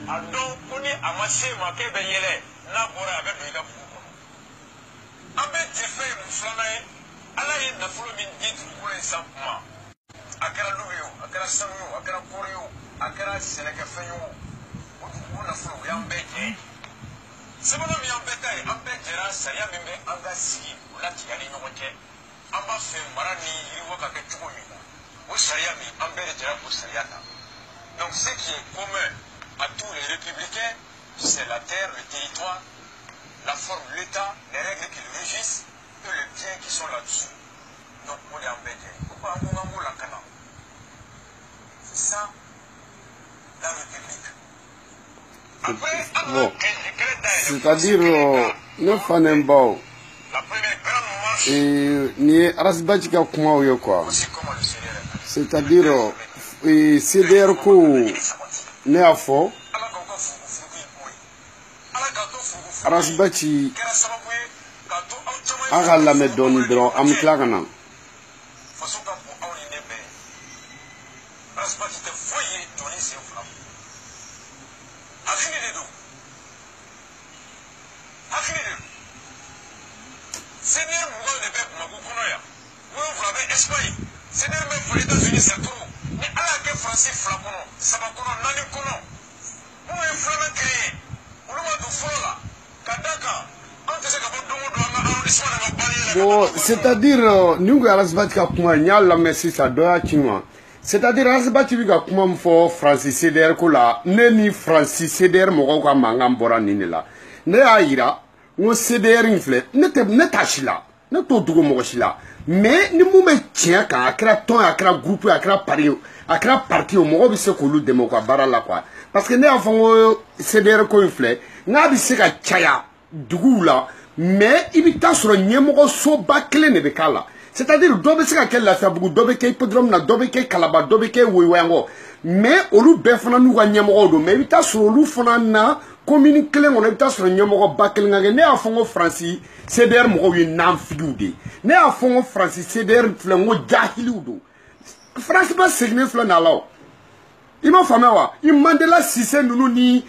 a dɔn ko ni a ma se ma k'e bɛ yɛlɛ n'a bɔra a bɛ don i ka bugu kɔnɔ an bɛ jɛ fɛn ye mun filanan ye ala ye nafolo min di dugukolo in san kuma a kɛra lu ye o a kɛra sanu ye o a kɛra kɔɔri ye o a kɛra sɛnɛkɛfɛn ye o o nafolo o y'an bɛɛ jɛ sɛbɛnna min y'an bɛɛ ta ye an bɛɛ jɛra sariya min bɛ an ka sigi o latigɛ ni ɲɔgɔn cɛ an b'a fɛ mara ni yiriwa ka kɛ cogo min na o sariya min an bɛɛ de jɛra k'o sariya ta donc ce qui est commun à tous les républicains c'est la terre, le territoire, la forme de l'État, les règles qui le régissent et les biens qui sont là-dessus. Donc on est en bête. Pourquoi on la cana? C'est ça la République. Après, bon. C'est-à-dire, ne fanen bao. La première grande marche. Et ni arasbaji ka kuma oyo quoi. C'est-à-dire, CDR ko ne afo. Arasbachi aga lamɛ dɔɔni dɔrɔn an bɛ tila ka na. Bon, c'est-à-dire, nous arasbati ka kuma nya lamɛ sisan dɔ y'a ci ma. C'est-à-dire arasbati bɛ ka kuma min fɔ Fransi CDR ko la, ne ni Fransi CDR mɔgɔw ka mankan bɔra nin de la. Ne y'a yira n ko CDR in filɛ, ne t'a si la, ne t'o dogo mɔgɔ si la. Mais ni mun bɛ tiɲɛ kan, a kɛra tɔn, a kɛra groupe, a kɛra parti, o mɔgɔw bɛ se k'olu dɛmɛ u ka baara la quoi. Parce que ne y'a fɔ n ko CDR ko in filɛ, n'a bɛ se ka caya duguw la. Mais il bɛ taa sɔrɔ ɲɛmɔgɔ soba kelen de bɛ k'a la. C'est-à-dire dɔ bɛ se ka kɛ Lafiyabugu, dɔ bɛ kɛ hippodrome na, dɔ bɛ kɛ Kalaba, dɔ bɛ kɛ Woyowayankɔ. Mais olu bɛɛ fana n'u ka ɲɛmɔgɔw don. Mais i bɛ taa sɔrɔ olu fana na commune kelen kɔnɔ i bɛ taa sɔrɔ ɲɛmɔgɔba kelen ka kɛ. Ne y'a fɔ n ko Fransi CDR mɔgɔw ye nanfigiw de ye. Ne y'a fɔ n ko Fransi CDR filɛ n ko jahiliw don. Fransi ba seginnen filɛ nin la o. I m'a faamuya wa? I Mandela Cissé ninnu ni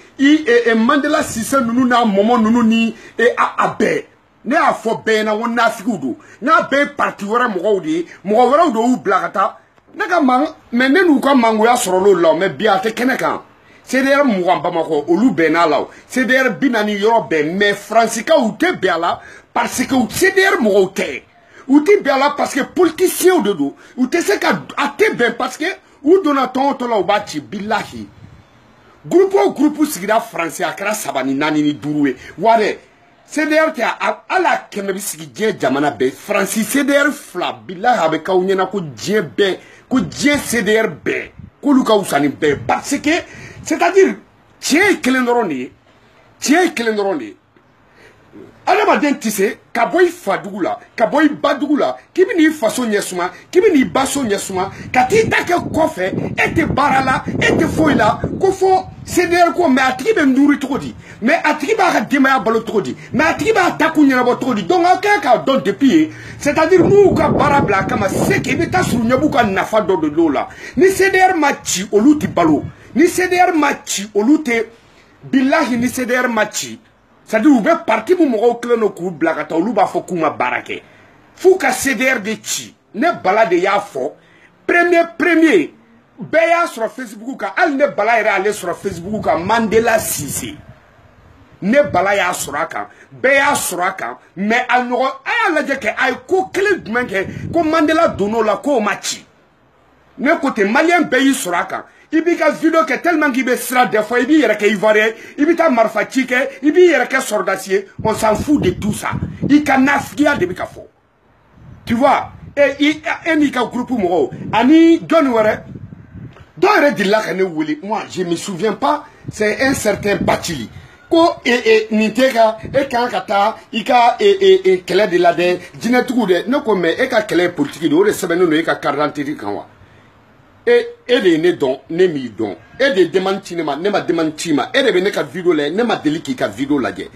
Mandela Cissé ninnu n'a mɔmɔ ninnu ni a bɛɛ. Ne y'a fɔ bɛɛ ɲɛna ko nafigiw don. N'a bɛɛ ye parti wɛrɛ mɔgɔw de ye, mɔgɔ wɛrɛw de y'u bila ka taa. Ne ka mais ne n'u ka mangoya sɔrɔla o la mais bi a tɛ kɛnɛ kan. CDR 20 Bamakɔ olu bɛnn'a la o. CDR 40 yɔrɔ bɛɛ mais Fransikaw u tɛ bɛn a la parce que CDR mɔgɔw tɛ. U tɛ bɛn a la parce que politiciens de don. U tɛ se ka a tɛ bɛn parce que u donna tɔn o tɔn la u b'a ci bilahi. Groupe o groupe sigira Faransi a kɛra 3 ni 4 ni 5 ye. Wa dɛ CDR tɛ ala kɛmɛ bɛ sigi diɲɛ jamana bɛɛ. Faransi CDR 2 bilahi a bɛ k'aw ɲɛna ko diɲɛ bɛɛ ko diɲɛ CDR bɛɛ k'olu ka wusa ni bɛɛ parce que c'est-à-dire tiɲɛ ye kelen dɔrɔn de ye. Tiɲɛ ye kelen dɔrɔn de ye. Adamaden tɛ se ka bɔ i fa dugu la ka bɔ i ba dugu la k'i bɛ n'i faso ɲɛsuma k'i bɛ n'i ba so ɲɛsuma ka t'i ta kɛ kɔfɛ e tɛ baara la e tɛ foyi la ko fɔ CDR ko mais a tigi bɛ nduuri cogo di mais a tigi b'a ka denbaya balo cogo di mais a tigi b'a ta kun ɲɛnabɔ cogo di donc aw kɛn k'a dɔn depuis ye c'est-à-dire n'u ka baara bila a kama c'est que i bɛ taa sɔrɔ ɲɛ b'u ka nafa dɔ de l'o la ni CDR ma ci olu tɛ balo ni CDR ma ci olu tɛ bilahi ni CDR ma ci. C'est-à-dire u bɛ parti mu mɔgɔw kelen do k'u bila ka taa olu b'a fɔ k'u ma baara kɛ f'u ka CDR de ci ne Bala de y'a fɔ premier bɛɛ y'a sɔrɔ Facebook kan hali ne Bala yɛrɛ ale sɔrɔ Facebook kan Mandela Cissé ne Bala y'a sɔrɔ a kan bɛɛ y'a sɔrɔ a kan mais a ɲɔgɔn a y'a lajɛ kɛ a ye ko kelen jumɛn kɛ ko Mandela donn'o la k'o ma ci ne ko ten maliyɛn bɛɛ y'i sɔrɔ a kan. I b'i ka vidéo kɛ tellement qu'il bɛ sira des fois i b'i yɛrɛ kɛ ivoirien i bɛ taa marifa ci kɛ i b'i yɛrɛ kɛ sɔrɔdasi on s'en fout de tout ça i ka nafigiya de bɛ ka fɔ tu vois e n'i ka groupe mɔgɔw ani jɔnni wɛrɛ dɔw yɛrɛ delila ka ne wele moi je me souviens pas c'est un certain Bathily ko nin tɛ ka e kan ka taa i ka kɛlɛ de la dɛ jinɛtigiw dɛ ne ko mais e ka kɛlɛ ye politique de o de sɛbɛnnen don e ka carte d'identité kan wa. E de ye ne dɔn ne m'i dɔn e de ye demande ci ne ma ne ma demande ci ma e de bɛ ne ka vidéo lajɛ ne ma deli k'i ka vidéo lajɛ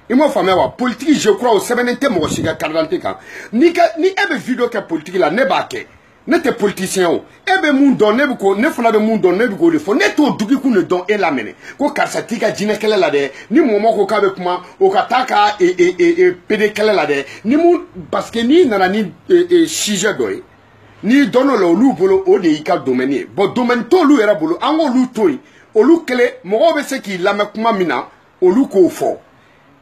i m'o faamuya wa politique je crois o sɛbɛnnen tɛ mɔgɔ si ka carte d'identité kan ni e bɛ vidéo kɛ politique la ne b'a kɛ n'était politicien o e be mun don ne be ko ne fana be mun don ne be ko le fo ne to dugi ku ne don e la mene ko karsa tika jine kele la de ni momo ko ka be kuma o ka taka pede kele la de ni mu parce que ni nana ni sujet doy ni dono lo lu bolo o de ika domaine bo domaine to lu era bolo ango lu toy o lu kele mo be se ki la me kuma mina o lu ko fo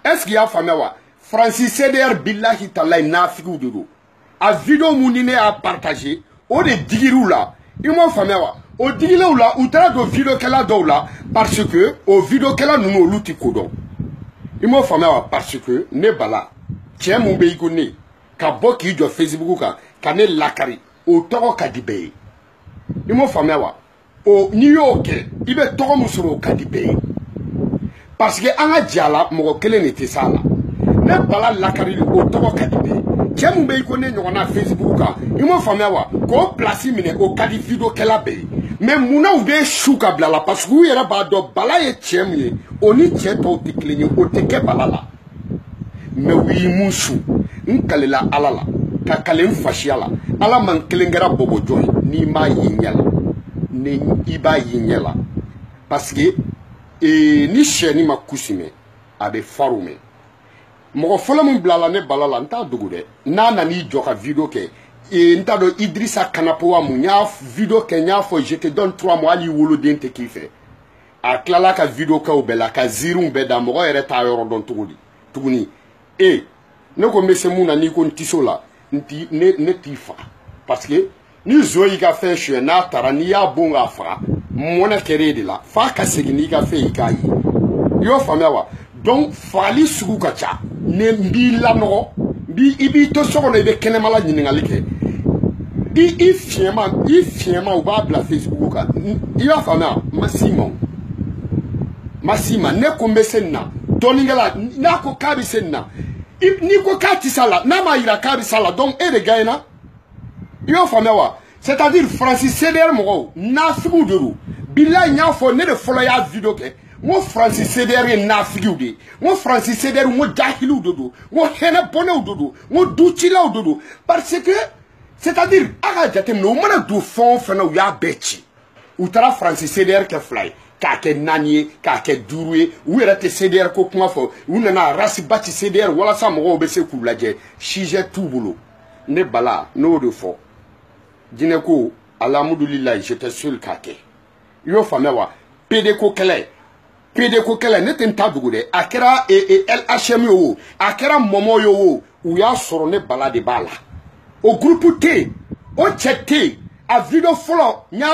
est-ce qu'il y a famé wa Francis CDR billahi taala na figu dudu a vidéo munine a partager o de digiru la il m'a famé wa o digilu la ou tra do vidéo kala do la parce que o vidéo kala nu lu ti kodo il m'a famé wa parce que ne bala tien mon be ko ne ka bo ki jo Facebook ka ne lakari o togo ka dibe il m'a famé wa o New York ibe togo musuro ka dibe parce que anga diala mo kele ne te sala ne bala lakari o togo ka dibe tien be ko ne nyona Facebook ka il m'a famé wa ko place mine o ka di video kala be mais muna ou be shuka blala parce que yera ba do bala ye tien ye oni tien to tiklenye o teke bala la mais oui musu nkalela alala ka kalen fashiala ala man kelengara bobo joy ni ma yinyala ne iba yinyala parce que ni cheni makusime abe farume mo fola mun blala ne balala nta dugude nana ni joka video ke nta do Idrissa Kanapo wa munya video ke nya fo je te donne 3 mois ali wolo dente kife a klala ka video ka obela ka zirum be da mo ere ta yoro don tuguni ne ko mese muna ni ko ntisola nti ne tifa parce que ni zoyi ka fe chwe na tara ni ya bonga fa mona kere de la fa ka segini ka fe ikai yo famewa donc fali sugu ka cha ne mbi la no bi ibi to so no be kene mala nyini ngalike i fiema ou ba bla Facebook ka yo famewa masima ne ko mese na doningala na ko kabi senna ni ko kati sala na ma ira kabi sala donc e de gaina yo famewa c'est-à-dire Francis CDR mo na figu deru billahi nya fo ne de folo ya video ke mo Francis CDR na figu de mo Francis CDR mo jahilu dodo mo hena bono dodo mo duchila dodo parce que c'est-à-dire aga jatem no mana du fond fena ya bechi utara Francis CDR ke fly ka ke nanie ka ke durué ou era te CDR ko kuma fo ou na rasi bati CDR wala sa mo be se kulaje chije tout boulot ne bala no de fo dine ko alhamdulillah j'étais seul kake yo famewa pede ko kele ne ten tabugo de akera LHM yo akera momo yo ou ya soro ne bala de bala au groupe T o chete a video follow nya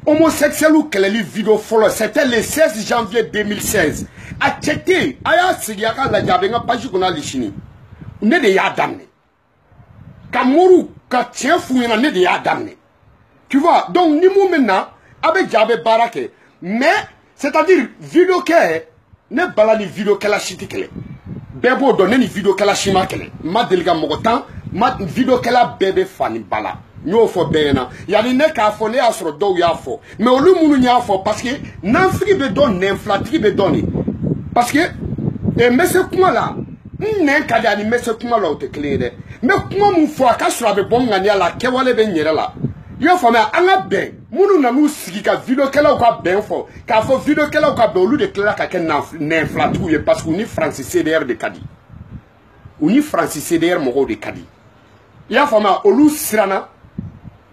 homosexuel ou keleli video follow c'était le 16 janvier 2016 a chete aya sigiaka la jabenga page kuna lishini ne de ya damne kamoru ka tien fouena ne de ya damne tu vois donc ni mou maintenant abe jabe barake mais c'est-à-dire vidéo ke ne bala ni vidéo kala shiti kele bebo donner ni vidéo kala shima kele ma delga mogotan ma vidéo kala bebe fani bala nyo fo bena yani ne ka fo ne asro do ya fo mais olu munu nya fo parce que n'afri be don n'inflatri be doni parce que et messe kuma la ne ka dani messe kuma la o te clear mais kuma mu fo aka sura be bon ngani ala ke wale be nyere la yo fo me anga ben munu na mu sigi ka video kala o ka ben fo ka fo video kala o ka be olu de clear ka ken n'inflatri parce que ni Francis CDR de Kadi ou ni Francis CDR mo de Kadi ya fo ma olu sirana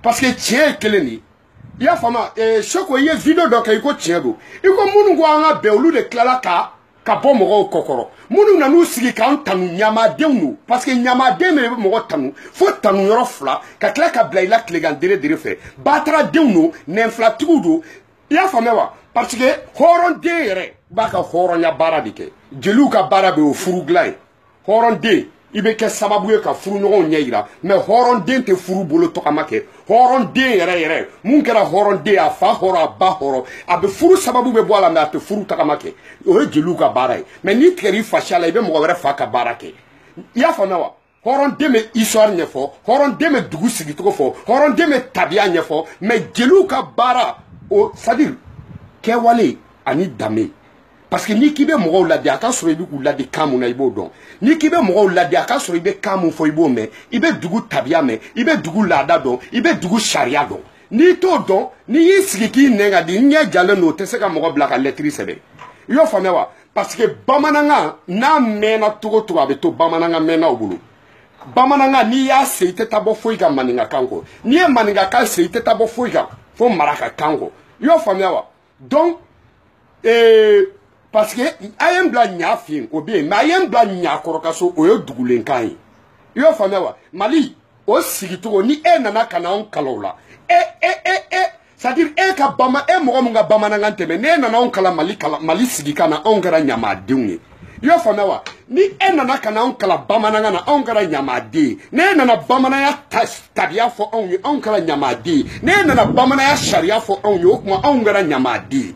parce que tien keleni ya fama choko ye video donc iko tien do iko munu go anga be olu de klala ka bo mo kokoro munu na nu sigi kan tanu nyama denu parce que nyama denu mo tanu fo tanu yoro fla ka kla ka blaila klegan dire fe batra denu n'inflatigu do ya fama wa parce que horon dere baka horon ya baradike jelu ka barabe o furuglai horon de ibe ke sababu ka furu nyogon nyeira mais horon den te furu bolo to kamake horon de yere mun kera horon de a fa horo ba horo abe furu sababu be boala mais te furu takamake o jelu ka baray mais ni keri fashala ibe mo wera fa ka barake ya fa nawa horon de me histoire nyefo horon de me dugu sigi to fo horon de me tabia nyefo mais jelu ka bara o c'est-à-dire ke wale ani dame parce que ni kibe mo la dia ka so ibi ku la de kamu na ibo don ni kibe mo la dia ka so ibe kamu fo ibo me ibe dugu tabia me ibe dugu lada don ibe dugu sharia don ni to don ni yisiki ki nenga di nya jale no te se ka mo bla ka lettre sebe yo fa mewa parce que bamananga na mena tugo tugo abe to bamananga mena obulu bamananga ni ya seite tabo foiga maninga kango ni e maninga ka seite tabo foiga fo maraka kango yo fa mewa donc parce que ayem bla nya fin obi ma ayem bla nya koroka so oyo dugulen kan yo fa mewa mali o sigito ni nana kana on kalola c'est-à-dire ka bama mo nga bama na nganteme ne nana on kala mali sigi kana on gara nyama dunye yo fa mewa ni nana kana on kala bama na ngana on gara nyama de ne nana bama na ya tabia fo on kala nyama de ne nana bama na ya sharia fo on yo kuma on gara nyama de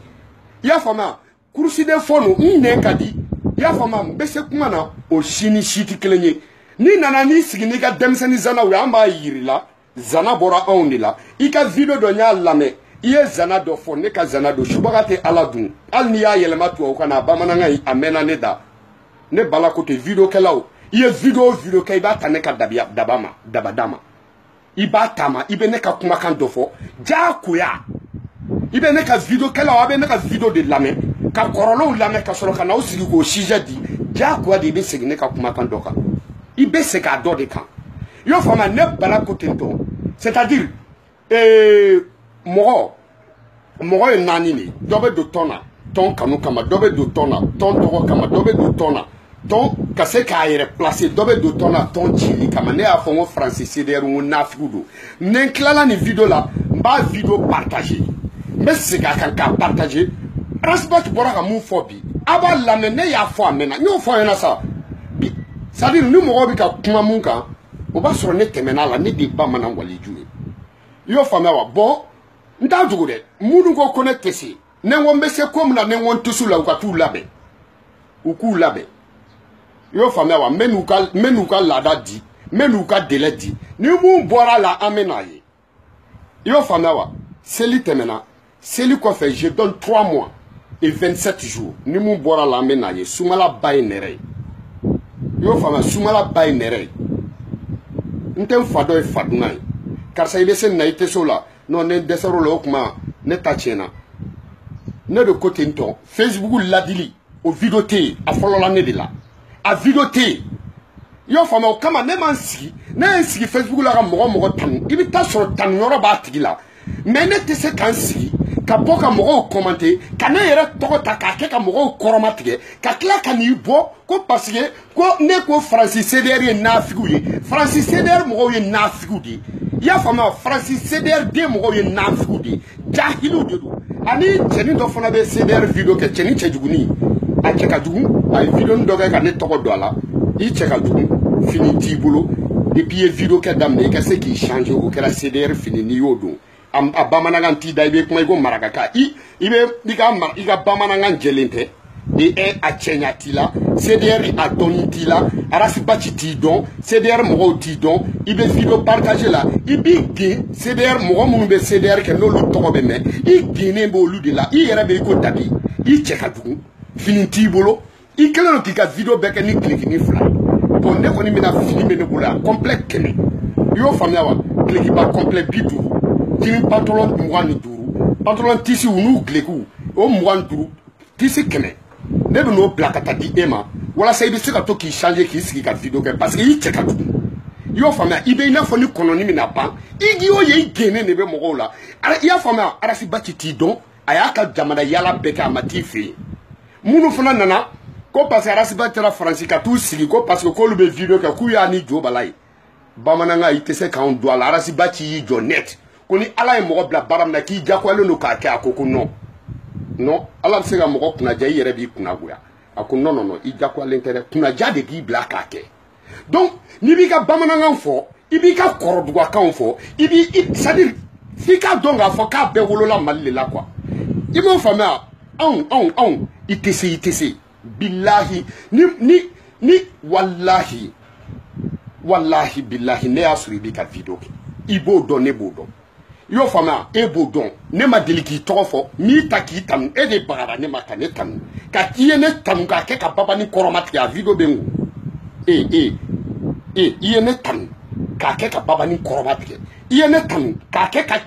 ya fa ma kursi de fonu nne kadi ya fama mbese kuma na o shini shiti kelenye ni nana ni sigi ni ga demseni zana we amba yirila zana bora ondila ika video do nya lame iye zana do fo ne ka zana do shubagate aladun al ni ya yelema to kana bamana ngai amena ne da ne bala kote video kelawo iye video kay ba tane ka dabadama iba tama ibe ne ka kuma kan do fo ja kuya ibe ne ka video kelawo abe ne ka video de lame ka korolo lame ka soro kana osigi ko shijadi ja kuwa de be segne ka kuma kan doka ibe se ka do de kan yo fama ne bala kote to c'est-à-dire mogo e nani ni dobe do tona ton kanu kama dobe do tona ton togo kama dobe do tona ton kase ka yere placer dobe do tona ton chili kama ne a fongo Francis CDR ou nafiudo ne klala ni video la mba video partager mais c'est ka partager Rasbat bora ka mu fobi aba la ne ya fo amena ni o fo yana sa ça dire ni mogo bi ka kuma mun kan o ba soro ne temena la ne de ba mana wali juwe yo fama wa bon nta jugu de munu ko connecte si ne won be se kom na ne won tusu la ka tu labe u ku labe yo fama wa menu ka lada di menu ka dele di ni mu bora la amena ye yo fama wa seli temena seli ko fait je donne 3 mois et 27 jours ni mu bora la amena ye sumala bay nere yo fama sumala bay nere ntem fado e faduna karsa ibe sen na ite sola non ne desaro lo kuma ne tachena ne de côté nton Facebook ladili o videoté a folola ne de la a videoté yo fama o kama ne man sigi ne sigi Facebook la ga mogo tan ibi ta so tan yoro ba tigila mais ne te se kan sigi ka boka mogo commenter ka ne yere toko ta ka ke ka mogo koroma tige ka kla ka ni bo ko parce que ko ne ko Francis CDR na figuye Francis CDR mogo ye na figuye ya fama Francis CDR de mogo ye na figuye jahilu de do ani cheni do fona be CDR video ke cheni chejuguni a cheka jugu ay video ndo ka ne toko do ala I cheka jugu fini tibulo depuis video ke damne ka se ki changer o kera CDR fini ni yodo a bamanangan ti daibe kuma igo maragaka iga bamanangan jelente a chenya tila CDR a doni tila arasi bachi ti don CDR mogo ti don ibe video partager la ibi ge CDR mogo munu be CDR ke no lu togo be me I gene bo lu de la I yere be ko tabi I cheka dugu fini ti bolo I kelelo ki ka video beke ni click ni fly bon ne koni mina fini be ne bula complet kene yo famia wa click ba complet bidu tini pantalon mwani duru pantalon tisi unu gleku o mwani duru tisi keme ne do no plakata di ema wala sa ibi sika to ki changer ki siki ka video ke parce que I cheka du yo fama ibe ina fo ni kononi mi na pan igi o ye gene ne be mogo la ara ya fama ara si bachi ti don aya ka jamana yala beka amatifi munu fana nana ko parce ara si batera franci ka tu siki ko parce que ko lu be video ke ku ya ni jo balai bamananga itese ka on doit la ara si bachi yi jo net koni ala e mogo bla baram na ki jakwalo no ka ke akoko no ala se ga mogo kuna ja yere bi kuna goya akon no I jakwalo intere kuna ja de gi bla ka ke donc ni bi ka bamananga fo ibi ka korodugwa kan fo ibi c'est-à-dire fika donga fo ka be wolola malle la quoi imo fama on itese billahi ni wallahi billahi ne asuri bi ka video ibo donne bodo Yo fama e bodon ne ma deli k'i tɔgɔ fɔ n'i ta k'i tanu e de bagara ne ma ka ne tanu ka i ye ne tanu k'a kɛ ka baba ni kɔrɔma tigɛ a video bɛ n kun i ye ne tanu k'a kɛ ka baba ni kɔrɔma tigɛ i ye ne tanu k'a kɛ ka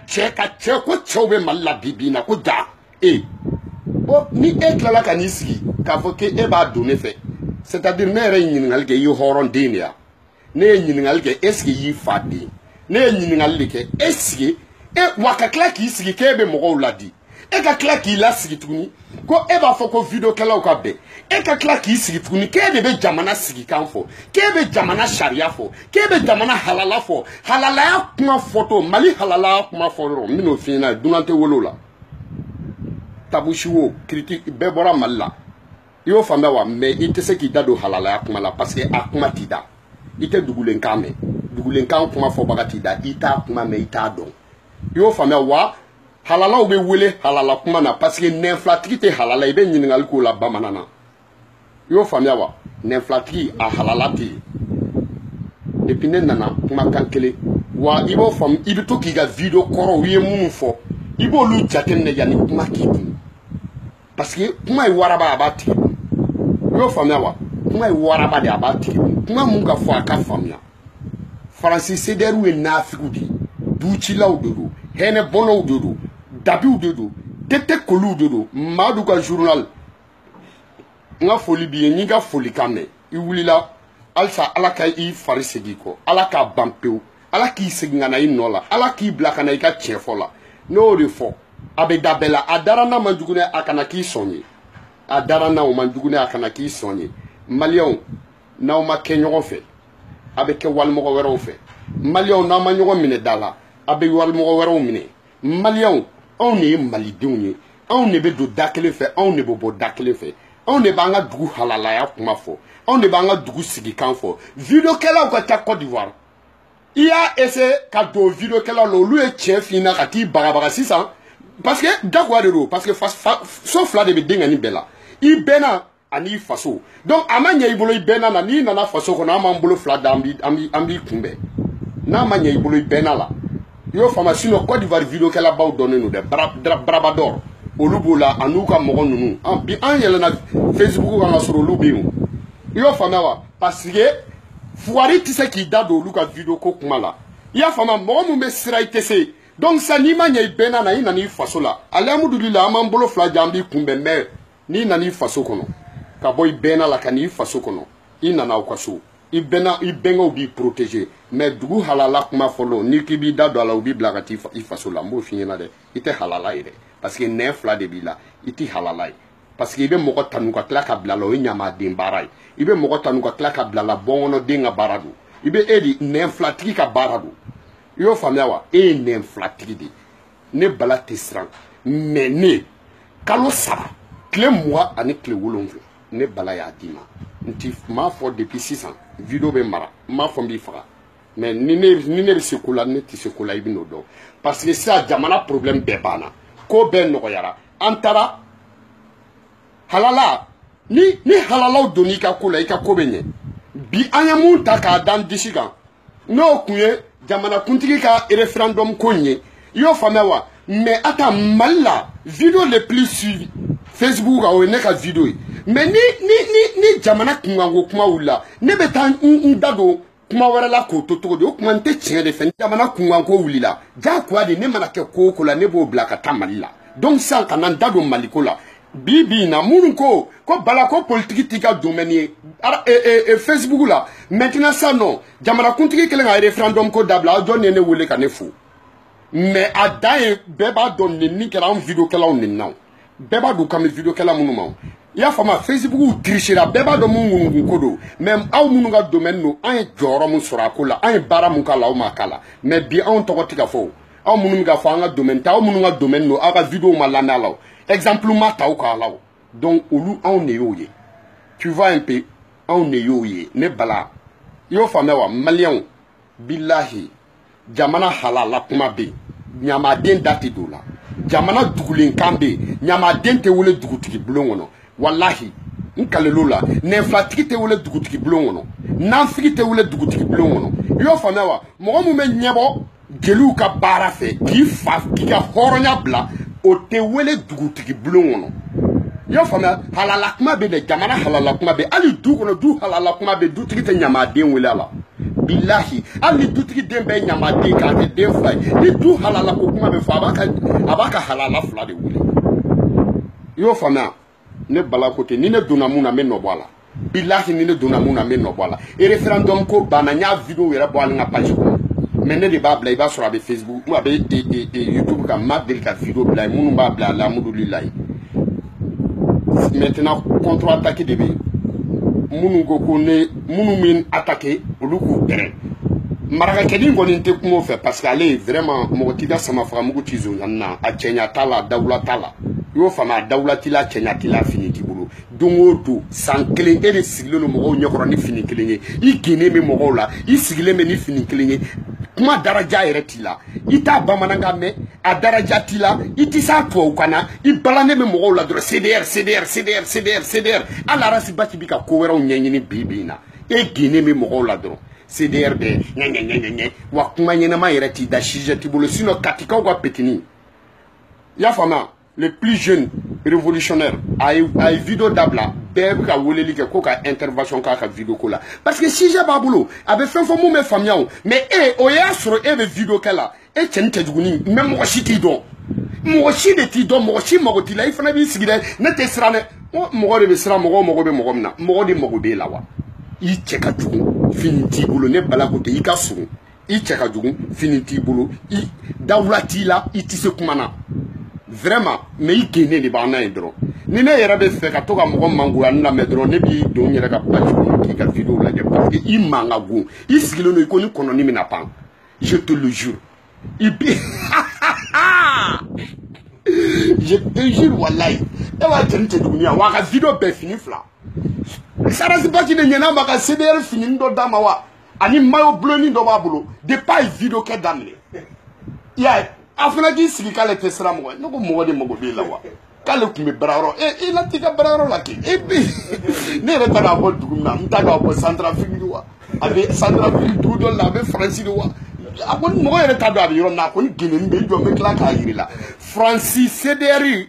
cɛ ko cɛw bɛ Mali la bi bi in na ko ja ni e tilala ka n'i sigi k'a fɔ k'e b'a don ne fɛ c'est-à-dire ne yɛrɛ ye ɲininkali kɛ i ye hɔrɔn den de ya ne ye ɲininkali kɛ est-ce que i y'i fa den ne ye ɲininkali de kɛ est-ce que wa ka tila k'i sigi k'e bɛ mɔgɔw ladi e ka tila k'i lasigi tuguni ko e b'a fɔ ko videokɛlaw ka bɛn e ka tila k'i sigi tuguni k'e de bɛ jamana sigikan fɔ k'e bɛ jamana sariya fɔ k'e bɛ jamana halala fɔ halalaya kuma fɔtɔ Mali halalaya kuma fɔ yɔrɔ n bɛn'o f'i ɲɛna dunan tɛ wolo la tabusi wo critique bɛɛ bɔra Mali la i y'o faamuya wa mais i tɛ se k'i da don halalaya kuma la parce que a kuma t'i da i tɛ dugulenkan mɛn dugulenkan kuma fɔbaga t'i da i t'a kuma mɛn i t'a dɔn i y'o faamuya wa halalaw bɛ wele halala kuma na parce que nɛnfilatigi tɛ halala i bɛ ɲininkali k'o la bamanan na i y'o faamuya wa nɛnfilatigi a halala tɛ yen depuis ne nana kumakan kelen wa i b'o faamu i bɛ to k'i ka video kɔrɔw i ye minnu fɔ i b'olu jateminɛ yanni kuma k'i kun parce que kuma ye waraba a b'a tigi kun i y'o faamuya wa kuma ye waraba de a b'a tigi kun kuma mun ka fɔ a ka faamuya Faransi CDR ye naafigiw de ye ducilaw de don hɛnɛbɔlaw de don dabiw de don tɛtɛ koluw de don Madu ka journal n ka foli b'i ye n y'i ka folikan mɛn i wulila halisa Ala ka i fari segin kɔ Ala k'a ban pewu Ala k'i segin ka na i nɔ la Ala k'i bila ka na i ka tiɲɛ fɔ la n'o de fɔ a bɛ da bɛɛ la a dara n'a man jugu a kana k'i sɔn ye a dara n'a o man jugu a kana k'i sɔn ye Maliyɛnw n'aw ma kɛ ɲɔgɔn fɛ a bɛ kɛ walimɔgɔ wɛrɛw fɛ Maliyɛnw n'aw ma ɲɔgɔn minɛ da la a bɛ walimɔgɔ wɛrɛw minɛ Maliyɛnw anw de ye malidenw ye anw de bɛ don da kelen fɛ anw de bɛ bɔ da kelen fɛ anw de b'an ka dugu halalaya kuma fɔ anw de b'an ka dugu sigikan fɔ videokɛlaw ka ca Côte d'Ivoire i y'a essayer ka don videokɛlaw la olu ye tiɲɛ f'i ɲɛna ka t'i bagabaga sisan parce que jagoya de don parce que so fila de bɛ denkɛnin bɛɛ la i bɛnna ani faso donc a ma ɲɛ i bolo i bɛnna la n'i nana faso kɔnɔ an b'an bolo fila da an b'i kunbɛn n'a ma ɲɛ i bolo i bɛnna la i y'o faamuya sinon Côte d'Ivoire videokɛlabaw dɔnnen don dɛ Brabador olu b'o la a n'u ka mɔgɔ ninnu bi an yɛlɛnna Facebook kan ka sɔrɔ olu bɛ yen i y'o faamuya wa parce que Fugari tɛ se k'i da don olu ka video ko kuma la i y'a faamuya mɔgɔ mun bɛ sira i tɛ se donc sisan n'i ma ɲɛ i bɛnna na i nana i faso la alhamdulillah an b'an bolo fila da an b'i kunbɛn mais n'i nana i faso kɔnɔ ka bɔ i bɛnna la ka n'i faso kɔnɔ i nana aw ka so i bɛnkɛw b'i protéger mais dugu halala kuma fɔlɔ n'i k'i b'i da don a la u b'i bila ka taa i faso la n b'o f'i ɲɛna dɛ i tɛ halala ye dɛ parce que nɛn fila de b'i la i tɛ halala ye parce que i bɛ mɔgɔ tanu ka tila ka bila la o ye ɲamaden baara ye i bɛ mɔgɔ tanu ka tila ka bila la bɔnkɔnɔden ka baara don i bɛ e de nɛn filatigi ka baara don i y'o faamuya wa e ye nɛn filatigi de ne bala tɛ siran mais ne kalo 3 tile 20 ani tile 7 ne bala y'a d'i ma n ti m'a fɔ depuis sisan video bɛ mara n m'a fɔ n b'i faga mais ni ne bɛ se ko la ne tɛ se ko la i bɛ n'o dɔn parce que sisan jamana problème bɛɛ banna ko bɛɛ nɔgɔyara an taara halala ni halalaw donn'i ka ko la i ka ko bɛ ɲɛ bi an ye mun ta k'a da n disi kan n'o kun ye jamanakuntigi ka référendum ko in ye i y'o faamuya wa mais ata Mali la video les plus suivies Facebook kan o ye ne ka video ye mais ni jamana kunkanko kuma wulila ne bɛ taa n da don kuma wɛrɛ la k'o to cogo di o kuma n tɛ tiɲɛ de fɛ jamana kunkanko wulila jagoya de ne mana kɛ ko o ko la ne b'o bila ka taa Mali la donc sisan ka na n da don Mali ko la bi na minnu ko bala ko politiki t'i ka domaine ye Facebook la maintenant ça non jamanakuntigi kɛlen ka référendum ko dabila aw jɔn de ye ne wele ka ne fo mais a dan ye bɛɛ b'a dɔn nenni kɛra an videokɛlaw nennaw bɛɛ b'a dɔn k'an bɛ videokɛla minnu ma i y'a faamuya Facebook trichera bɛɛ b'a dɔn mun ŋunugun ko don mais aw minnu ka domaine don an ye jɔyɔrɔ mun sɔrɔ a ko la an ye baara mun k'a la aw ma k'a la mais bi anw tɔgɔ tɛ ka fɔ aw minnu bɛ ka fɔ an ka domaine tɛ aw minnu ka domaine don aw ka video ma lamɛn a la exemple ma ta aw k'a la donc olu anw de y'o ye tu vois un peu anw de y'o ye ne bala i y'o faamuya wa Maliyɛnw bilahi jamana halala kuma bɛ yen ɲamaden da tɛ don o la jamana dugulenkan bɛ yen ɲamaden tɛ wele dugutigi bulon kɔnɔ walahi n kalelo la nɛnfilatigi tɛ wele dugutigi bulon kɔnɔ nanfigi tɛ wele dugutigi bulon kɔnɔ i y'o faamuya wa mɔgɔ mun bɛ ɲɛbɔ jeliw ka baara fɛ k'i fa k'i ka hɔrɔnya bila o tɛ wele dugutigi bulon kɔnɔ i y'a faamuya halala kuma bɛ dɛ jamana halala kuma bɛ hali du kɔnɔ du halala kuma bɛ dutigi tɛ ɲamaden wele a la bilahi hali ni dutigi den bɛɛ ɲamaden k'a kɛ den fila ye ni du halala ko kuma bɛ fɔ a b'a ka halala fila de wele i y'o faamuya ne Bala ko ten ni ne donna mun na n bɛ nɔ bɔ a la bilahi ni ne donna mun na n bɛ nɔ bɔ a la référendum ko banna n y'a vidéo yɛrɛ bɔ an ka page kɔnɔ mais ne de b'a bila i b'a sɔrɔ a bɛ Facebook a bɛ YouTube kan n ma deli ka vidéo bila ye minnu b'a bila alhamdulilayi maintenant contre-attaque de bɛ yen minnu ko ko ne minnu min attaqué olu k'u pɛrɛn marakakɛnin kɔni tɛ kuma o fɛ parce que ale vraiment mɔgɔ t'i ka sama faga mugu t'i zonzanni na a cɛɲa t'a la a dawula t'a la i y'o faamu a dawula t'i la cɛɲa t'i la fini t'i bolo don o don san kelen e de sigilen don mɔgɔw ɲɛkɔrɔ ni fini kelen ye i ginnen bɛ mɔgɔw la i sigilen bɛ ni fini kelen ye kuma daraja yɛrɛ t'i la i t'a bamanankan mɛn a daraja t'i la i tɛ s'a tubabukan na i balannen bɛ mɔgɔw la dɔrɔn CDR hali arasibaki bɛ ka ko wɛrɛw ɲɛɲini bi na e ginnen bɛ mɔgɔw la dɔrɔn CDR bɛ ɲɛ wa kuma ɲɛnama yɛrɛ t'i da sujet t'i bolo sinon katikaw ka petini i y'a faamuya le plus jeune révolutionnaire a ye vidéo dabila bɛɛ bɛ ka weleli kɛ ko ka intervention k'a ka vidéo ko la parce que sujet b'a bolo a bɛ fɛn fɔ mun bɛ faamuya o mais o y'a sɔrɔ e bɛ vidéo kɛ la e cɛnin cɛjuguni mais mɔgɔ si t'i dɔn mɔgɔ si de t'i dɔn mɔgɔ si mago t'i la i fana b'i sigi dɛ ne tɛ siran dɛ mɔgɔ de bɛ siran mɔgɔw mago bɛ mɔgɔ min na mɔgɔ de mago b'e la wa i cɛ ka jugu fini t'i bolo ne Bala ko ten i ka surun i cɛ ka jugu fini t'i bolo i dawula t'i la i tɛ se kuma na vraiment mais i genne de b'an na ye dɔrɔn ni ne yɛrɛ bɛ fɛ ka to ka mɔgɔ mangoya n lamɛn dɔrɔn ne b'i don n yɛrɛ ka page kɔnɔ k'i ka vidéo lajɛ parce que i man ka go i sigilen don i ko ni kɔnɔni bɛna pan je te le jure i bi je te jure walayi e b'a cɛnin cɛjuguni yan wa a ka vidéo bɛɛ fini fila sarasibaki de ɲɛna ma ka CDR fini dɔ d'a ma wa ani maillot bleu dɔ b'a bolo depuis a ye vidéo kɛ daminɛ i y'a ye a fana k'i sigi k'ale tɛ siran mɔgɔ ye ne ko mɔgɔ de mago b'e la wa k'ale tun bɛ baarayɔrɔ i la t'i ka baarayɔrɔ la kɛ e bi ne yɛrɛ t'a dɔn a bɔ dugu min na n t'a dɔn a bɔ Centrafrique de wa a bɛ Centrafrique dugu dɔ la a bɛ Faransi de wa a ko mɔgɔ yɛrɛ t'a dɔn a bɛ yɔrɔ min na a ko ni gɛnɛni bɛ i jɔ n bɛ tila k'a yiri la Faransi CDR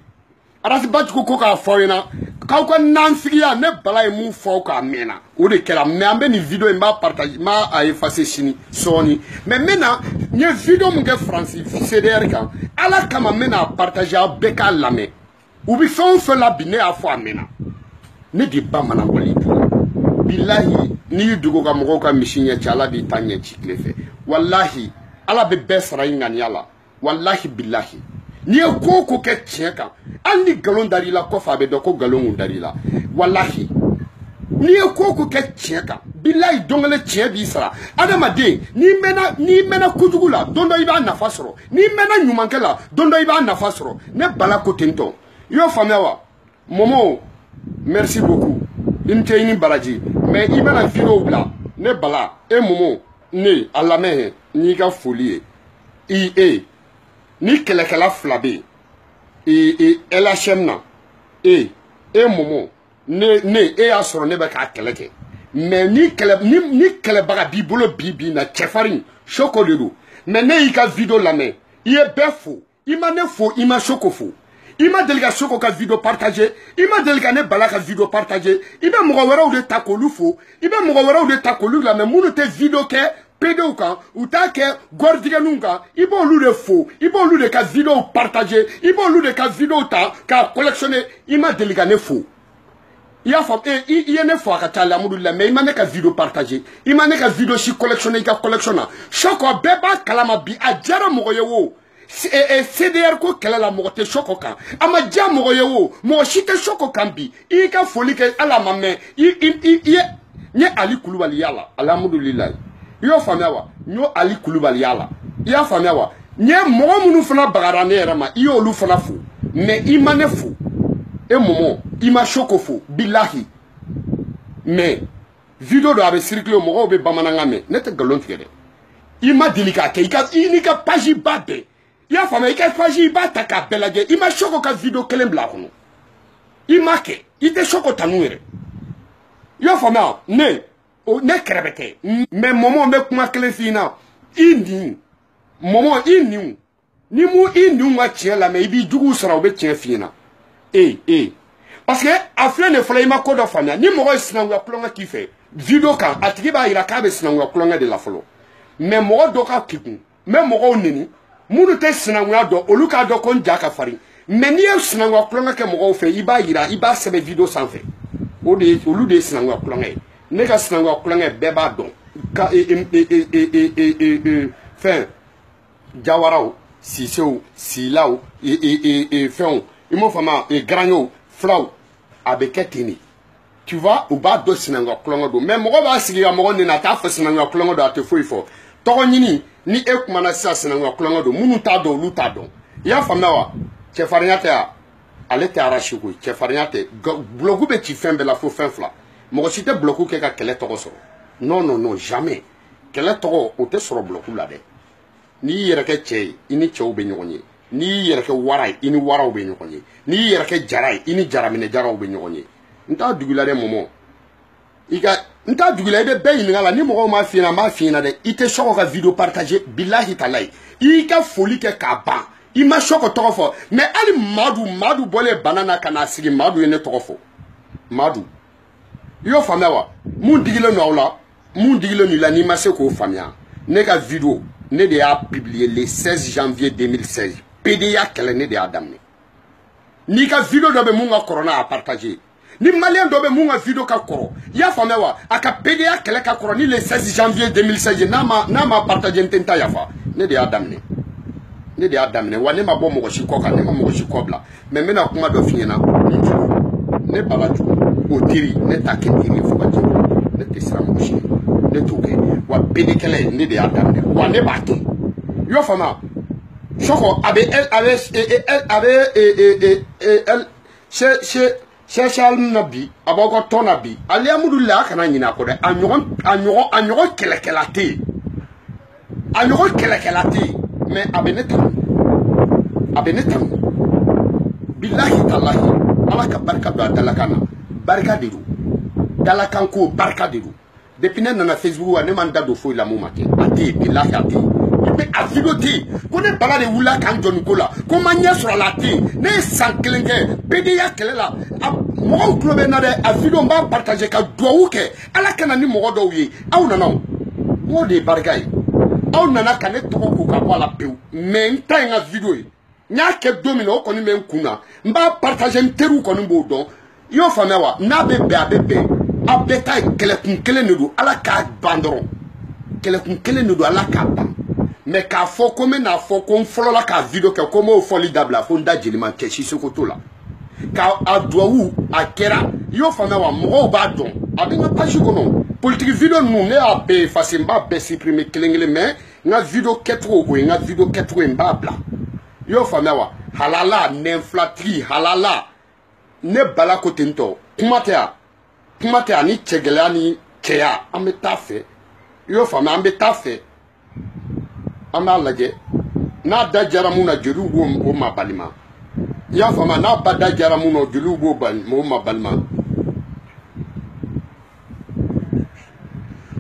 arasibati ko k'a fɔ aw ɲɛna k'aw ka nanfigiya ne Bala ye mun fɔ k'a mɛnna o de kɛra mais an bɛ nin vidéo in b'a partage n b'a effacer sini sɔɔni mais n bɛ na n ye vidéo min kɛ Faransi CDR kan ala kama n bɛ n'a partager aw bɛɛ k'a lamɛn u bɛ fɛn o fɛn la bi ne y'a fɔ a mɛnna ne de bamanan wale bilahi n'i y'i dogo ka mɔgɔw ka misi ɲɛ ci ala b'i ta ɲɛ ci tile fɛ walahi ala bɛ bɛɛ sara i ŋaniya la walahi bilahi n'i ye ko o ko kɛ tiɲɛ kan hali ni nkalon dar'i la kɔfɛ a bɛ dɔn ko nkalon kun dar'i la walahi n'i ye ko o ko kɛ tiɲɛ kan bilahi don kelen tiɲɛ b'i sara adamaden n'i mɛnna kojugu la don dɔ i b'a nafa sɔrɔ n'i mɛnna ɲumankɛ la don dɔ i b'a nafa sɔrɔ ne Bala ko ten tɔ i y'o faamuya wa Momo merci beaucoup i ni ce i ni baraji mais i bɛna vidéo bila ne Bala e Momo ne a lamɛn n'i ka foli ye ni kɛlɛkɛla fila bɛ yen LHM na Momo ne e y'a sɔrɔ ne bɛ k'a kɛlɛ kɛ mais ni kɛlɛbaga b'i bolo bi na cɛfarin Soko de don mais ne y'i ka vidéo lamɛn i ye bɛɛ fo i ma ne fo i ma Soko fo i ma deli ka Soko ka vidéo partager i ma deli ka ne Bala ka vidéo partager i bɛ mɔgɔ wɛrɛw de ta k'olu fo i bɛ mɔgɔ wɛrɛw de ta k'olu lamɛn minnu tɛ vidéo kɛ PDw kan u t'a kɛ gɔridigɛninw kan i b'olu de fo i b'olu de ka vidéo partager i b'olu de ka vidéo ta k'a collectionner i ma deli ka ne fo i y'a faamu i ye ne fo a ka ca alhamdulilayi mais i ma ne ka vidéo partager i ma ne ka vidéo si collectionner i ka collection na Soko bɛɛ b'a kalama bi a diyara mɔgɔ ye o CDR ko kɛlɛ la mɔgɔ tɛ Soko kan a ma diya mɔgɔ ye o mɔgɔ si tɛ Soko kan bi i y'i ka foli kɛ ala ma mɛn n ye Ali Kulubali y'a la alhamdulilayi i y'o faamuya wa n y'o Ali Kulubali y'a la i y'a faamuya wa n ye mɔgɔ minnu fana bagara ne yɛrɛ ma i y'olu fana fo mais i ma ne fo Momo i ma Soko fo bilahi mais vidéo dɔ a bɛ circuler mɔgɔw bɛ bamanankan mɛn ne tɛ nkalon tigɛ dɛ i ma deli k'a kɛ i n'i ka page ba bɛɛ i y'a faamuya i ka page i b'a ta k'a bɛɛ lajɛ i ma Soko ka vidéo kelen bila a kɔnɔ i ma kɛ i tɛ Soko tanu yɛrɛ i y'a faamuya ne kɛrɛfɛ tɛ mais Momo n bɛ kuma kelen f'i ɲɛna i nin moment inu ni mu inu wa tien la mais ibi dugu sera obe tien fina parce que afle ne fala ima ko do famia ni mo sinangwa klonga ki fait video kan atigi ba ira ka be sinangwa klonga de la folo mais mo do ka kiku mais mo nini munu te sinangwa do oluka do ko njaka fari mais ni sinangwa klonga ke mo fe iba ira iba sebe video sans fait olu de sinangwa klonga ne ka sinangwa klonga beba don ka fin Jawarao, Siseo, Silao, Féon, Imofama, Gragno, Flau, Abeketini. Tu vois, ou bas de Sinanga Klongodo. Même moi, si à mon nata, Sinanga Klongodo à te fouiller fort. Toronini, ni Ekmanasa Sinanga Klongodo, Munutado, Lutado. Ya Famawa, Chefariata, Alete Arachou, Chefariate, Blogu Beti Fembe la faux Fenfla. Moi, si te bloqué qu'à quel est Toroso. Non, jamais. Quel est Toro, ou te sera bloqué là-dedans. Ni yereke che ini chew be nyonye ni yereke waray ini waraw be nyonye ni yereke jaray ini jaramine jaraw be nyonye nta dugulare momo iga nta dugulare be ngala ni mo ma fina de ite soko ka video partager billahi talay ika folie ke ka ban ima soko tofo mais ali madu bole banana kana sigi madu ene tofo madu yo famawa mun digile no la mun digile ni la ni ma se ko famia ne ka video ne de a publié le 16 janvier 2016. PDA kele ne de a damné. Ni ka video dobe munga corona a partagé. Ni malien dobe munga video ka koro. Ya famewa aka PDA kele ka koro ni le 16 janvier 2016 na ma partagé ntenta yafa. Ne de a damné. Ne de a damné. Wa ne ma bo mo shi koka ne ma mo shi kobla. Mais mena kuma do fiena. Ne balaju. O tiri ne takenti ni fubaji. Ne tesra mo shi. Ne toke wa pédékele ne de adam wa ne baki yo fama choko abe chez nabi aboko tonabi ali amudullah kana nyina ko de anyogo kelekelate mais abe ne tam billahi tallahi ala ka barka do dalakana barka diru dalakanko barka diru. Depuis que na Facebook wa ne manda do fo la mo make ati billahi ati ibe avidoti ko ne bala de wula kan joni ko la ko manya sur la ti ne sanklenge PDA kelela mo klobe na de avido mba partager ka do ke ala kana ni mo do wi aw nana mo de bargay aw nana kan to ko ka wala pew men ta nga video nya ke domino ko ni men kuna mba partager nteru ko ni bo do yo famewa na bebe abeta kelekun kele nedu ala ka bandron kelekun kele nedu ala ka ban mais ka fo comme na fo kon folo la ka video ke comme o formidable fo nda jilima ke shi sokoto la ka adwawu akera yo fana wa mo ba don abinga page kono politique video nous ne a be fasimba be supprimer kelengele mais nga video ketro ko nga video ketro mbabla yo fana wa halala n'inflatri halala ne bala ko tento kumate ani chegele ani kea ambe tafe yo fama ambe tafe ama laje na da jaramuna juru go mabalima ya fama na bada jaramuna juru go mo mabalima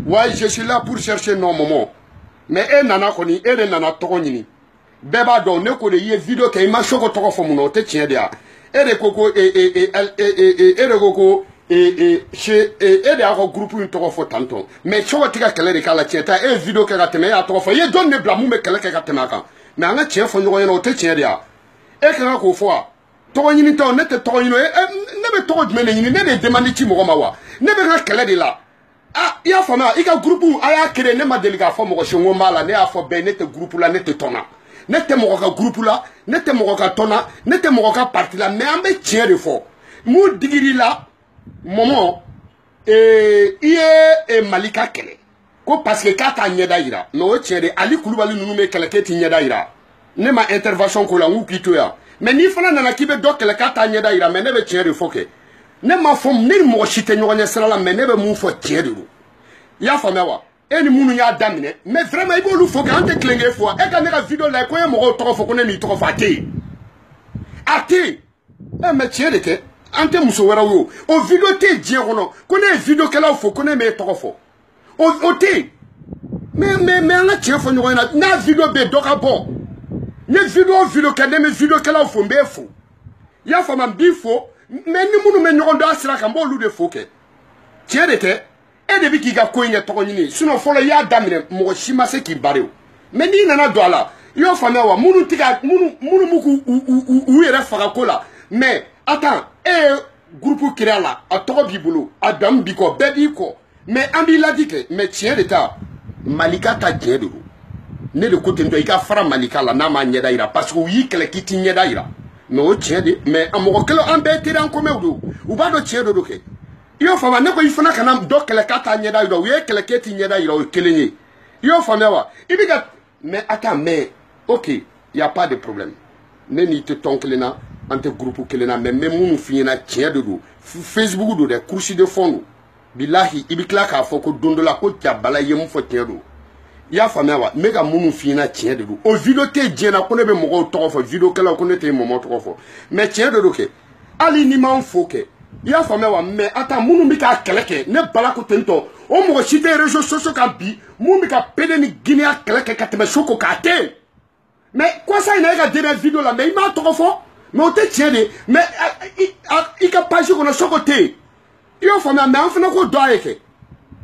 ouais je suis là pour chercher nos moments mais nana koni nana tokonyini beba do ne ko de ye video ke ma shoko toko fo muno te tien dia koko koko chez de a groupe une toko fo tanton mais chowa tika kele de kala tieta video ke gateme ya toko fo ye don ne blamu me kele ke gatema kan mais anga tien fo nyogo no te tien dia kana ko fo toko nyini to ne te toko nyino ne be toko dmele nyini ne be demandi ti mo mawa ne be ga kele de la ya fama ika groupe aya kere ne ma deliga fo mo shongo mala ne a fo be ne te groupe la ne te tona ne te mo ka groupe la ne te mo ka tona ne te mo ka parti la mais ambe tien de fo mu digiri la moment malika kele ko parce que kata nyeda ira no tiere ali kulubali nunu me kele ke ti nyeda ira ne ma intervention ko la ngu kito ya mais ni fana nana kibe do kele kata nyeda ira mais ne be tiere foke ne ma fom ne mo shite nyonya sala la mais ne be mu fo tiere ru ya famewa eni munu ya damine mais vraiment ibo lu foke ante klenge fo e ka ne ka video la ko e mo to fo ko ne mi to fa ati me tiere ke ante muso wera wo o video te je kono ko ne video kala fo ko ne me to fo o te mais an ka tiɲɛ fɔ ɲɔgɔn ɲɛna n'a video bɛ dɔ ka bɔ ne video kɛ ne bɛ video kɛlaw fo n b'e fo i y'a faamu n b'i fo mais ni minnu bɛ ɲɔgɔn dɔn a sira kan n b'olu de fo kɛ tiɲɛ de tɛ e de bɛ k'i ka ko in kɛ tɔgɔ ɲini sinon fɔlɔ i y'a daminɛ mɔgɔ si ma se k'i bari o mais n'i nana don a la i y'o faamuya wa minnu m'u k'u yɛrɛ faga ko la mais attends e ye groupe créé a la a tɔgɔ b'i bolo a damu b'i kɔ bɛɛ b'i kɔ mais an b'i ladi kɛ mais tiɲɛ de ta Malika ta tiɲɛ de don ne de ko ten tɔ i ka fara Malika la n'a ma ɲɛda yira parce que u y'i kɛlɛ k'i t'i ɲɛda yira mais o tiɲɛ de mais a mɔgɔ kelen an bɛɛ teri an kɔmɛw don u b'a dɔn tiɲɛ de don kɛ i y'o faamuya ne ko i fana kana dɔ kɛlɛ k'a t'a ɲɛda yira u ye kɛlɛ k'e t'i ɲɛda yira o ye kelen ye i y'o faamuya wa i bɛ ka mais attends mais ok y a pas de problème ne n'i tɛ tɔn kelen na an tɛ groupe kelen na mais n bɛ minnu f'i ɲɛna tiɲɛ de don Facebook don dɛ course de fond don bilahi i bɛ tila k'a fɔ ko don dɔ la ko jabala ye mun fɔ tiɲɛ don i y'a faamuya wa n bɛ ka minnu f'i ɲɛna tiɲɛ de don o video tɛ diɲɛ na ko ne bɛ mɔgɔw tɔgɔ fɔ video kɛlaw ko ne tɛ mɔmɔ tɔgɔ fɔ mais tiɲɛ de don kɛ hali ni m'anw fo kɛ i y'a faamuya wa mais attends minnu bɛ k'a kɛlɛ kɛ ne bala ko ten tɔ o mɔgɔ si tɛ réseaux sociaux kan bi mun bɛ ka PD ni Guinea kɛlɛ kɛ ka tɛmɛ Soko k'a tɛ mais kɔsa in na e ka dernière video la mais i m'a tɔgɔ fɔ mais o tɛ tiɲɛ de mais i ka page kɔnɔ Soko tɛ yen i y'o faamuya mais an fana ko dɔ a ye kɛ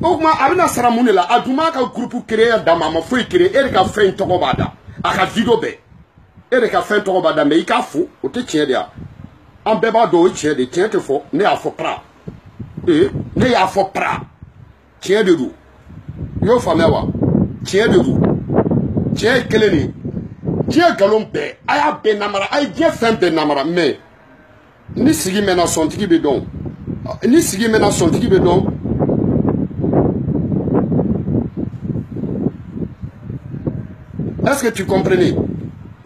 o tuma a bɛna sara mun de la a dun b'a ka groupe créé d'a ma a ma foyi créé e de ka fɛn tɔgɔ b'a da a ka video bɛɛ e de ka fɛn tɔgɔ b'a da mais i k'a fo o tɛ tiɲɛ de ya an bɛɛ b'a dɔn o ye tiɲɛ de tiɲɛ tɛ fɔ ne y'a fɔ pra ne y'a fɔ pra tiɲɛ de don i y'o faamuya wa tiɲɛ de don tiɲɛ ye kelen de ye diɲɛ nkalon bɛɛ a y'a bɛɛ namara a ye diɲɛ fɛn bɛɛ namara mais ni sigi mɛnna sɔntigi bɛ dɔn ni sigi mɛnna sɔntigi bɛ dɔn est-ce que tu comprenais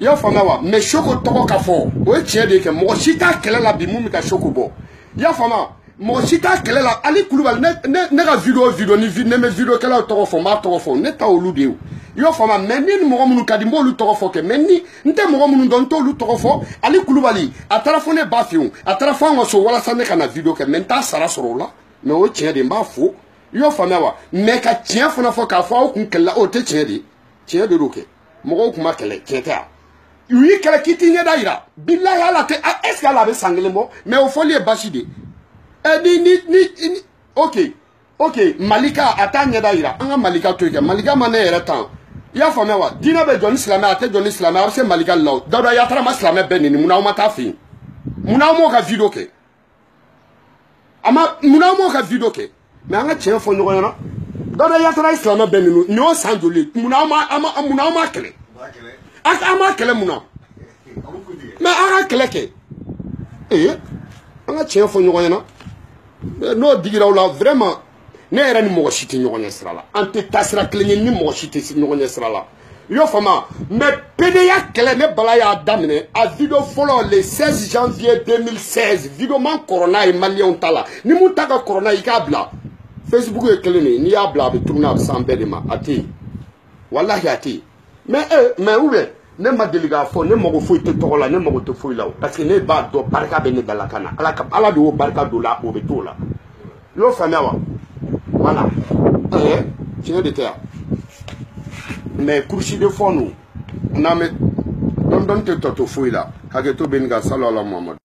i y'a faamuya wa mais Soko tɔgɔ ka fɔ o ye tiɲɛ de ye kɛ mɔgɔ si t'a kɛlɛ la bi mun bɛ ka Soko bɔ i y'a faamuya mɔgɔ si t'a kɛlɛ la Ali Kulubali ne ka video ni ne bɛ video kɛlaw tɔgɔ fɔ n b'a tɔgɔ fɔ ne ta olu de ye i y'o faamuya mais ni mɔgɔ minnu ka di n b'olu tɔgɔ fɔ kɛ mais ni n tɛ mɔgɔ minnu dɔn n t'olu tɔgɔ fɔ Ali Kulubali a taara fɔ ne ba fɛ yen a taara fɔ an ka so walasa ne ka na video kɛ mais n t'a sara sɔrɔ o la mais o ye tiɲɛ de ye n b'a fo i y'o faamuya wa mais ka tiɲɛ fana fɔ k'a fɔ aw kun kɛlɛla o tɛ tiɲɛ de ye tiɲɛ de don kɛ mɔgɔw kun ma kɛlɛ tiɲɛ tɛ yan u y'i kɛlɛ k'i t'i ɲɛda yira bilahi ala tɛ est ce que ala a bɛ san kelen bɔ mais o fɔli ye basi de ni ok Malika a t'a ɲɛda yira an ka Malika to yen kɛ Malika ma ne yɛrɛ tan i y'a faamuya wa diinɛ bɛ jɔ ni silamɛ a tɛ jɔ ni silamɛ a bɛ se Malika la o Dawuda Yatara ma silamɛ bɛɛ nini munna aw ma taa fɛ yen munna aw m'o ka video kɛ munna aw m'o ka video kɛ mais an ka tiɲɛ fɔ ɲɔgɔn ɲɛna Dawuda Yatara ye silamɛ bɛɛ nini nin y'o san joli munna aw ma kɛlɛ an m'a kɛlɛ mun na mais an ka kɛlɛ kɛ an ka tiɲɛ fɔ ɲɔgɔn ɲɛna n'o digira aw la vraiment ne yɛrɛ ni mɔgɔ si tɛ ɲɔgɔn ɲɛ sira la an tɛ taa sira kelen ye ni mɔgɔ si tɛ ɲɔgɔn ɲɛ sira la i y'o faamuya mais PDA kɛlɛ ne bala y'a daminɛ a video fɔlɔ le 16 janvier 2016 video man kɔrɔ n'a ye maliyɛnw ta la ni mun ta ka kɔrɔ n'a ye i k'a bila Facebook ye kelen de ye n'i y'a bila a bɛ tourner a bɛ s'an bɛɛ de ma a tɛ yen walahi a tɛ yen mais ou bien ne ma deli k'a fɔ ne mago foyi tɛ tɔgɔ la ne mago tɛ foyi la parce que ne b'a dɔn barika bɛ ne dalakan na ala de y'o barika don la o bɛ t'o la i y'o faamuya wa voilà tiɲɛ de tɛ yan mais course de fond n'an bɛ dɔɔni tɛ tɔ to foyi la hakɛto bɛ nin kan sallallahu alaihi wa sallam